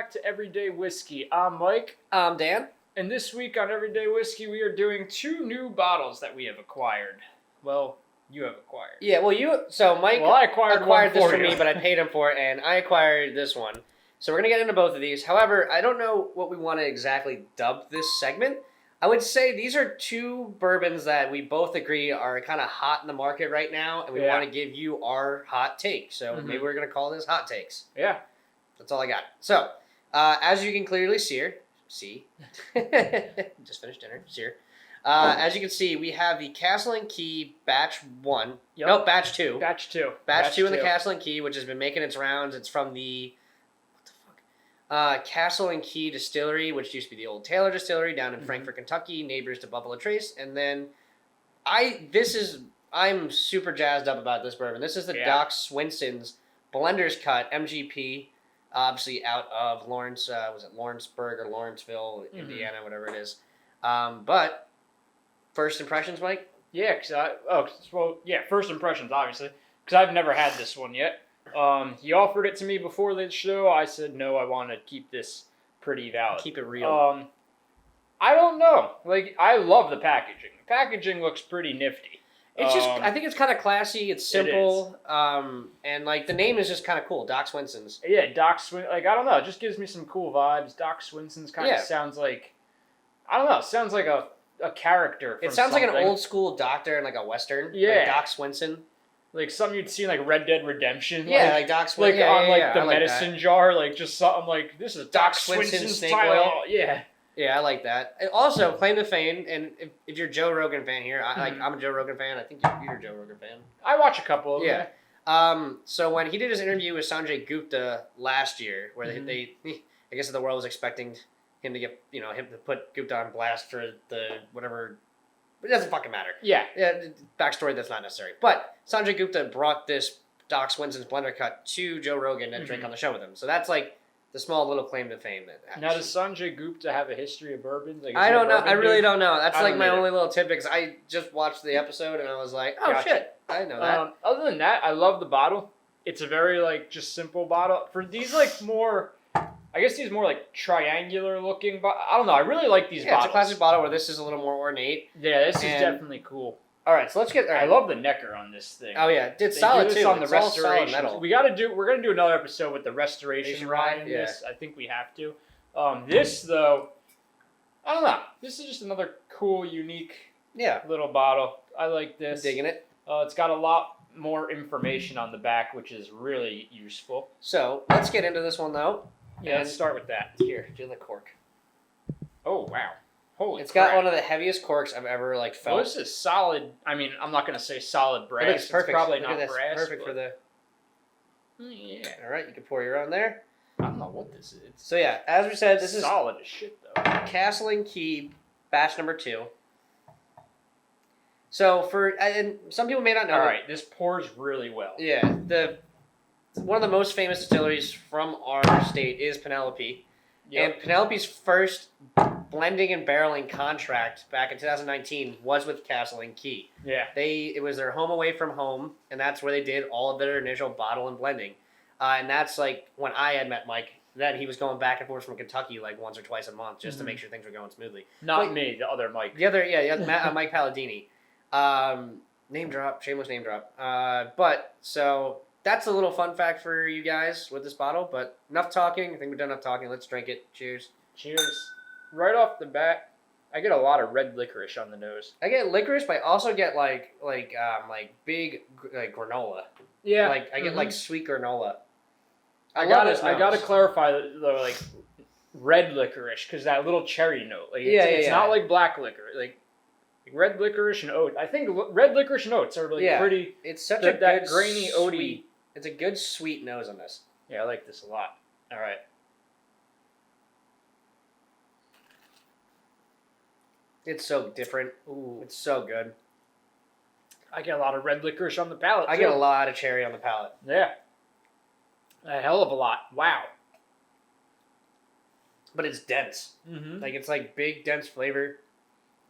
back to Everyday Whiskey. I'm Mike. I'm Dan. And this week on Everyday Whiskey, we are doing 2 new bottles that we have acquired. Well, you have acquired. Yeah, Mike I acquired this for me, but I paid him for it, and I acquired this one. So we're going to get into both of these. However, I don't know what we want to exactly dub this segment. I would say these are 2 bourbons that we both agree are kind of hot in the market right now, and we want to give you our hot take. So maybe we're going to call this Hot Takes. Yeah. That's all I got. So, as you can clearly see, just finished dinner, as you can see, we have the Castle and Key Batch 1. Yep. No, Batch 2. Batch 2. Batch 2 in the Castle and Key, which has been making its rounds. It's from the Castle and Key Distillery, which used to be the old Taylor Distillery down in Frankfort, Kentucky, neighbors to Buffalo Trace. And then I'm super jazzed up about this bourbon. This is the Doc Swinsons Blenders Cut MGP, obviously out of Lawrence, was it Lawrenceburg or Lawrenceville, Indiana, whatever it is. But first impressions, Mike? Yeah, first impressions, obviously, because I've never had this one yet. He offered it to me before the show. I said, no, I want to keep this pretty valid. Keep it real. I don't know. I love the packaging. The packaging looks pretty nifty. It's I think it's kind of classy. It's simple. And the name is just kind of cool. Doc Swinsons. Yeah, Doc Swin. I don't know. It just gives me some cool vibes. Doc Swinsons kind of sounds like, I don't know. Sounds like a character. From it sounds something. like an old school doctor in a Western. Yeah. Like Doc Swinson. Like something you'd see in Red Dead Redemption. Yeah, like Doc Swinson. On the medicine jar. Just something this is Doc Swinson's snake oil. Yeah. Yeah, I like that. And also, claim to fame, and if you're a Joe Rogan fan here, I'm a Joe Rogan fan. I think you're a Joe Rogan fan. I watch a couple of them. Yeah. So when he did his interview with Sanjay Gupta last year, where I guess the world was expecting him to get, him to put Gupta on blast for the whatever. It doesn't fucking matter. Yeah. Backstory that's not necessary. But Sanjay Gupta brought this Doc Swinson's Blender Cut to Joe Rogan and drink on the show with him. So that's the small little claim to fame. Now, does Sanjay Gupta have a history of bourbons? I don't know. I really don't know. That's my only little tidbit, because I just watched the episode and I was like, oh, shit. I didn't know that. Other than that, I love the bottle. It's a very, just simple bottle. For these, more... I guess these more triangular looking, but I don't know. I really like these bottles. It's a classic bottle where this is a little more ornate. Yeah, this is definitely cool. All right, so let's get. I love the necker on this thing. Oh yeah, it's solid too. On the restoration. We're gonna do another episode with the restoration ride in this. I think we have to. This though, I don't know. This is just another cool, unique, little bottle. I like this. Digging it. It's got a lot more information on the back, which is really useful. So let's get into this one though. Yeah, let's start with that. Here, do the cork. Oh, wow. Holy It's crap. got one of the heaviest corks I've ever, felt. Well, this is solid. I mean, I'm not going to say solid brass. It looks perfect. It's probably Look not at this. brass. Perfect for the... Yeah. All right, you can pour your own there. I don't know what this is. So, yeah, as we said, this is... solid as shit, though. Castle and Key, batch number 2. So, and some people may not know... All right, this pours really well. Yeah, one of the most famous distilleries from our state is Penelope. Yep. And Penelope's first blending and barreling contract back in 2019 was with Castle and Key. Yeah. It was their home away from home, and that's where they did all of their initial bottle and blending. And that's when I had met Mike. Then he was going back and forth from Kentucky once or twice a month just to make sure things were going smoothly. Not me, the other Mike. The other, Mike Palladini. Name drop, shameless name drop. So that's a little fun fact for you guys with this bottle, but enough talking. I think we've done enough talking. Let's drink it. Cheers. Cheers. Right off the bat, I get a lot of red licorice on the nose. I get licorice, but I also get big granola. Yeah. I get sweet granola. I gotta clarify the red licorice, because that little cherry note. It's not like black licorice. Red licorice and oat. I think red licorice and oats are pretty. It's such that grainy oaty. It's a good sweet nose on this. Yeah, I like this a lot. All right. It's so different. Ooh, it's so good. I get a lot of red licorice on the palate. I get a lot of cherry on the palate. Yeah. A hell of a lot. Wow. But it's dense. Mm-hmm. It's big, dense flavor.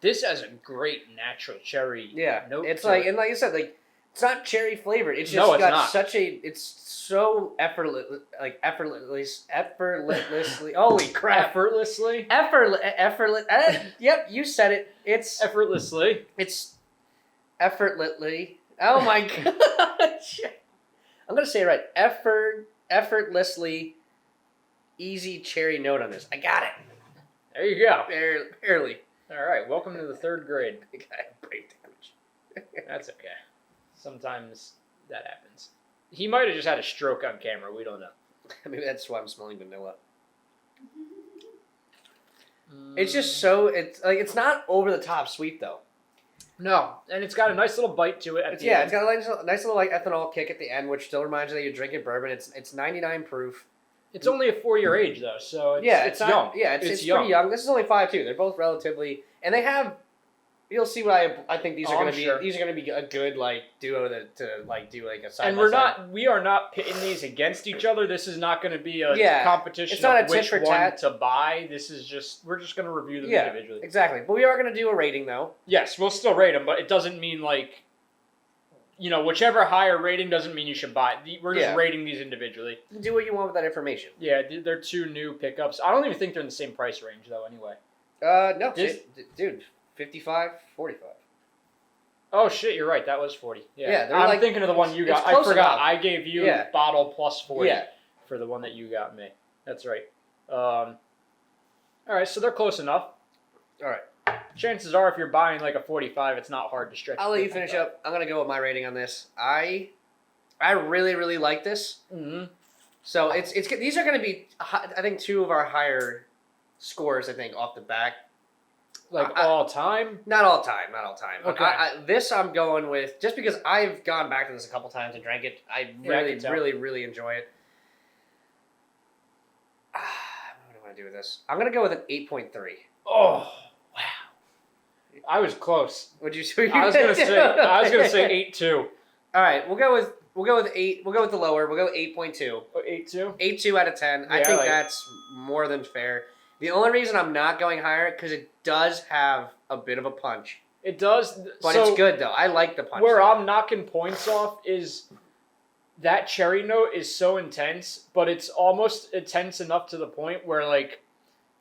This has a great natural cherry note. It's and like you said, It's not cherry flavored. It's just No, it's got not. such a. It's so effortlessly. Holy crap! Effortlessly. Effortless. Yep, you said it. It's effortlessly. It's effortlessly. Oh my gosh! I'm gonna say it right. Effortlessly, easy cherry note on this. I got it. There you go. Barely. All right. Welcome to the 3rd grade. I got brain damage. That's okay. Sometimes that happens. He might have just had a stroke on camera. We don't know. Maybe that's why I'm smelling vanilla. It's just so it's not over the top sweet though. No, and it's got a nice little bite to it. At the end. It's got a nice little like ethanol kick at the end, which still reminds you that you're drinking bourbon. It's 99 proof. It's only a 4-year age though, so it's not, young. Yeah, it's young. pretty young. This is only 5.2. They're both relatively, and they have. You'll see what I think these are going to be. Sure. These are going to be a good like duo to like do like a side. And we are not pitting these against each other. This is not going to be a competition it's not of a tit which for one tat. to buy. We're just going to review them individually. Exactly. But we are going to do a rating though. Yes, we'll still rate them, but it doesn't mean like, whichever higher rating doesn't mean you should buy it. We're just rating these individually. Do what you want with that information. Yeah, they're 2 new pickups. I don't even think they're in the same price range though. Anyway. No, dude, 55, 45. Oh shit, you're right. That was 40. Yeah, I'm thinking of the one you got. I forgot. Enough. I gave you bottle plus 40 for the one that you got me. That's right. All right, so they're close enough. All right. Chances are, if you're buying like a 45, it's not hard to stretch. I'll let you finish up. I'm gonna go with my rating on this. I really really like this. Mm-hmm. So it's these are gonna be I think 2 of our higher scores. I think off the back. Like all time? Not all time. Okay. This I'm going with just because I've gone back to this a couple times and drank it. I really enjoy it. What do I want to do with this? I'm gonna go with an 8.3. Oh wow! I was close. Would you say? I was gonna say 8.2. All right, we'll go with 8. We'll go with the lower. We'll go 8.2. 8.2. 8.2 out of 10. I think that's more than fair. The only reason I'm not going higher because it does have a bit of a punch. It does, but it's good though. I like the punch. Where I'm knocking points off is that cherry note is so intense, but it's almost intense enough to the point where like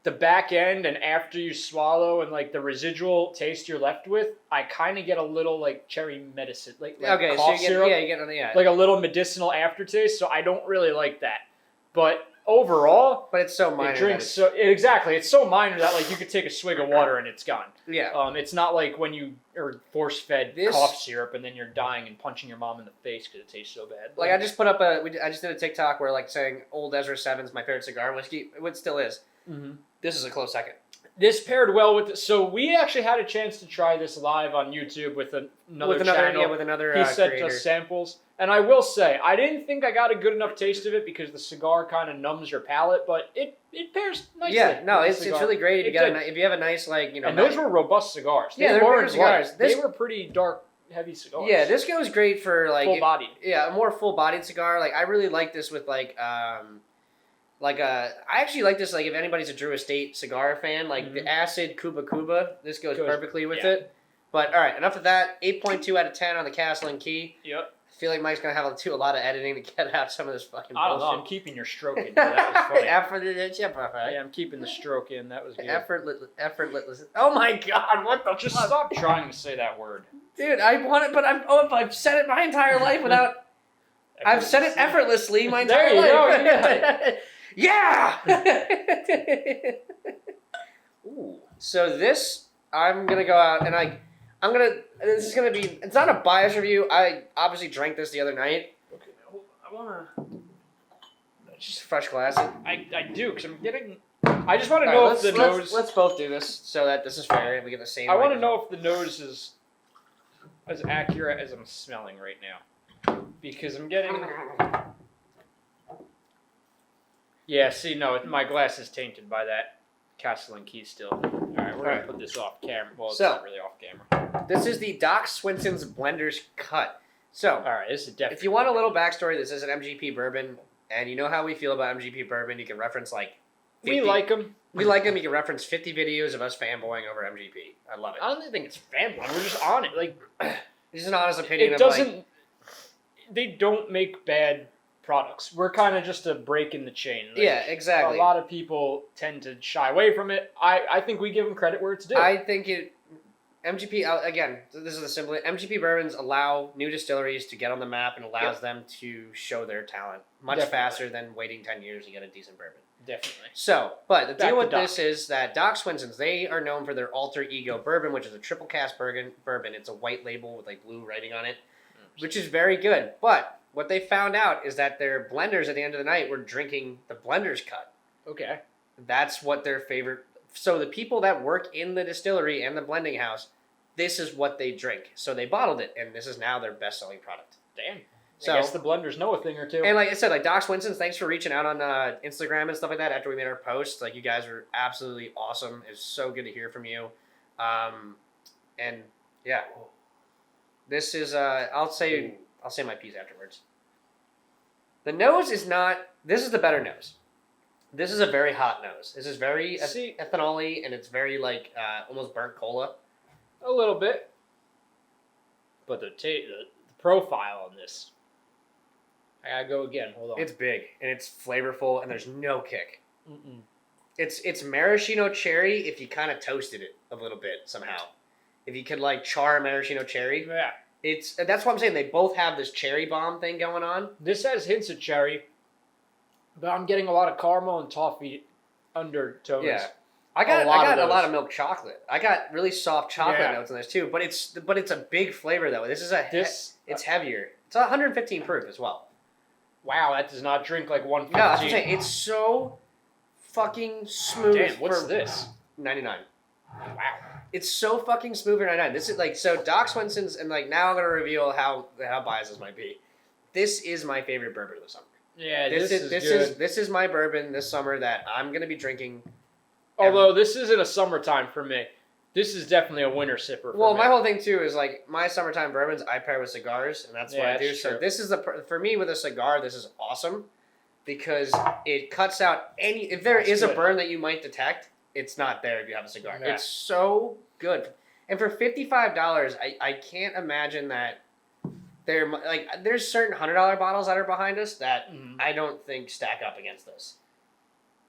the back end and after you swallow and like the residual taste you're left with, I kind of get a little like cherry medicine, like okay, cough so syrup, you get like a little medicinal aftertaste. So I don't really like that, but. Overall, but it's so minor. It's so minor that like you could take a swig of water and it's gone. Yeah. It's not like when you are force fed cough syrup and then you're dying and punching your mom in the face because it tastes so bad. Like I just put up I just did a TikTok where like saying Old Ezra 7's my favorite cigar whiskey. It still is. Mm-hmm. This is a close second. This paired well with so we actually had a chance to try this live on YouTube with another channel. Yeah, with another he sent us samples. And I will say, I didn't think I got a good enough taste of it because the cigar kind of numbs your palate, but it pairs nicely. Yeah, no, it's really great if you have a nice like And those were robust cigars. Yeah, they're bigger cigars. They were pretty dark, heavy cigars. Yeah, this goes great for like full bodied. Yeah, a more full bodied cigar. Like I really like this with I actually like this like if anybody's a Drew Estate cigar fan, like the acid Cuba, this goes perfectly with it. But all right, enough of that. 8.2 out of 10 on the Castle and Key. Yep. I feel like Mike's gonna have to do a lot of editing to get out some of this fucking bullshit. I don't know. I'm keeping your stroke in. That was funny. Yeah, I'm keeping the stroke in. That was good. Effortless. Oh my god! What the? Just stop trying to say that word, dude. I want it, but I've said it my entire life without. I've said it effortlessly my entire life. Yeah. Ooh. So this, I'm gonna go out and this is gonna be. It's not a bias review. I obviously drank this the other night. Okay, I wanna. Just a fresh glass. I do because I'm getting. I just want to know if the nose. Let's both do this so that this is fair and we get the same. I want to know if the nose is as accurate as I'm smelling right now, because I'm getting. Yeah. See, no, my glass is tainted by that Castle and Key still. All right, we're gonna put this off camera. Well, it's not really off camera. This is the Doc Swinsons Blenders Cut. So, all right, this is definitely. If you want a little backstory, this is an MGP bourbon, and you know how we feel about MGP bourbon. You can reference like. 50, we like them. We like them. You can reference 50 videos of us fanboying over MGP. I love it. I don't think it's fanboying. We're just on it. Like, this is an honest opinion. It doesn't. they don't make bad products. We're kind of just a break in the chain. Like, yeah, exactly. A lot of people tend to shy away from it. I think we give them credit where it's due. I think MGP, again, this is the simple. MGP bourbons allow new distilleries to get on the map and allows them to show their talent much faster than waiting 10 years to get a decent bourbon. Definitely. So, but the deal with this is that Doc Swinsons, they are known for their Alter Ego bourbon, which is a triple cask bourbon. It's a white label with like blue writing on it, which is very good. But what they found out is that their blenders at the end of the night were drinking the Blenders Cut. Okay. That's what their favorite... So the people that work in the distillery and the blending house, this is what they drink. So they bottled it, and this is now their best-selling product. Damn. So, I guess the blenders know a thing or two. And like I said, like Doc Swinsons, thanks for reaching out on Instagram and stuff like that after we made our post. Like, you guys were absolutely awesome. It's so good to hear from you. And yeah, this is I'll say my piece afterwards. The nose is not. This is the better nose. This is a very hot nose. This is very ethanol-y, and it's very like almost burnt cola. A little bit. But the profile on this. I gotta go again. Hold on. It's big and it's flavorful and there's no kick. It's maraschino cherry if you kind of toasted it a little bit somehow. If you could like char a maraschino cherry. Yeah. That's what I'm saying. They both have this cherry bomb thing going on. This has hints of cherry, but I'm getting a lot of caramel and toffee undertones. Yeah. I got a lot of milk chocolate. I got really soft chocolate notes in this too. But it's a big flavor though. It's heavier. It's 115 proof as well. Wow, that does not drink like 115. No, that's what I'm saying. It's so fucking smooth. Damn, what's this? 99. Wow. It's so fucking smooth for 99. This is like, so Doc Swinsons, and like now I'm going to reveal how biased this might be. This is my favorite bourbon of the summer. Yeah, this is good. This is my bourbon this summer that I'm going to be drinking. Although this isn't a summertime for me. This is definitely a winter sipper for me. My whole thing too is like my summertime bourbons I pair with cigars, and that's what I do. So this is for me with a cigar, this is awesome because it cuts out if there is a burn that you might detect, it's not there if you have a cigar. Yeah. It's so good. And for $55, I can't imagine that there's certain $100 bottles that are behind us that I don't think stack up against this.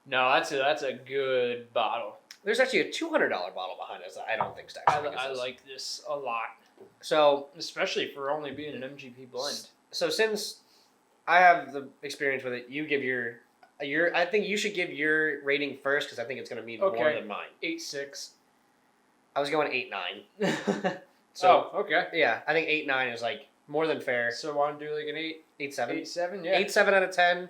No, that's a good bottle. There's actually a $200 bottle behind us that I don't think stacks up against this. I like this a lot. So, especially for only being an MGP blend. So since I have the experience with it, you give your I think you should give your rating first because I think it's going to mean more than mine. 8.6. I was going 8.9. So okay. Yeah, I think 8.9 is like more than fair. So why don't do like an 8.7? 8.7, yeah. 8.7 out of 10.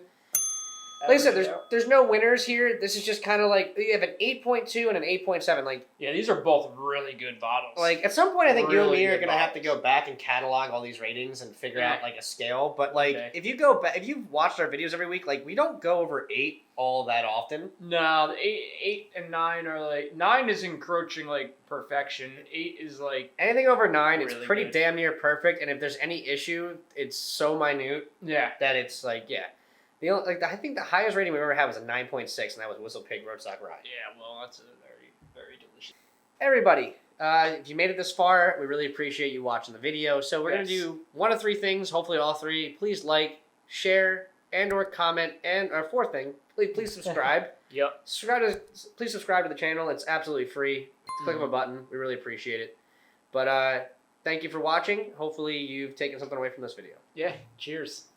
Like I said, there's no winners here. This is just kind of like you have an 8.2 and an 8.7. Like, yeah, these are both really good bottles. Like at some point, I think you and me are gonna have to go back and catalog all these ratings and figure out like a scale. But like, if you go back, if you've watched our videos every week, like we don't go over 8 all that often. No, the 8 and 9 are like 9 is encroaching like perfection. 8 is like anything over 9. Really it's pretty damn near perfect. And if there's any issue, it's so minute. That it's like I think the highest rating we've ever had was a 9.6, and that was Whistle Pig Roadstock Rye. Yeah, well, that's a very, very delicious. Everybody, if you made it this far, we really appreciate you watching the video. So we're going to do one of 3 things, hopefully all 3. Please like, share, and or comment, and our 4th thing, please subscribe. Yep. Please subscribe to the channel. It's absolutely free. Click on a button. We really appreciate it. But thank you for watching. Hopefully you've taken something away from this video. Yeah, cheers.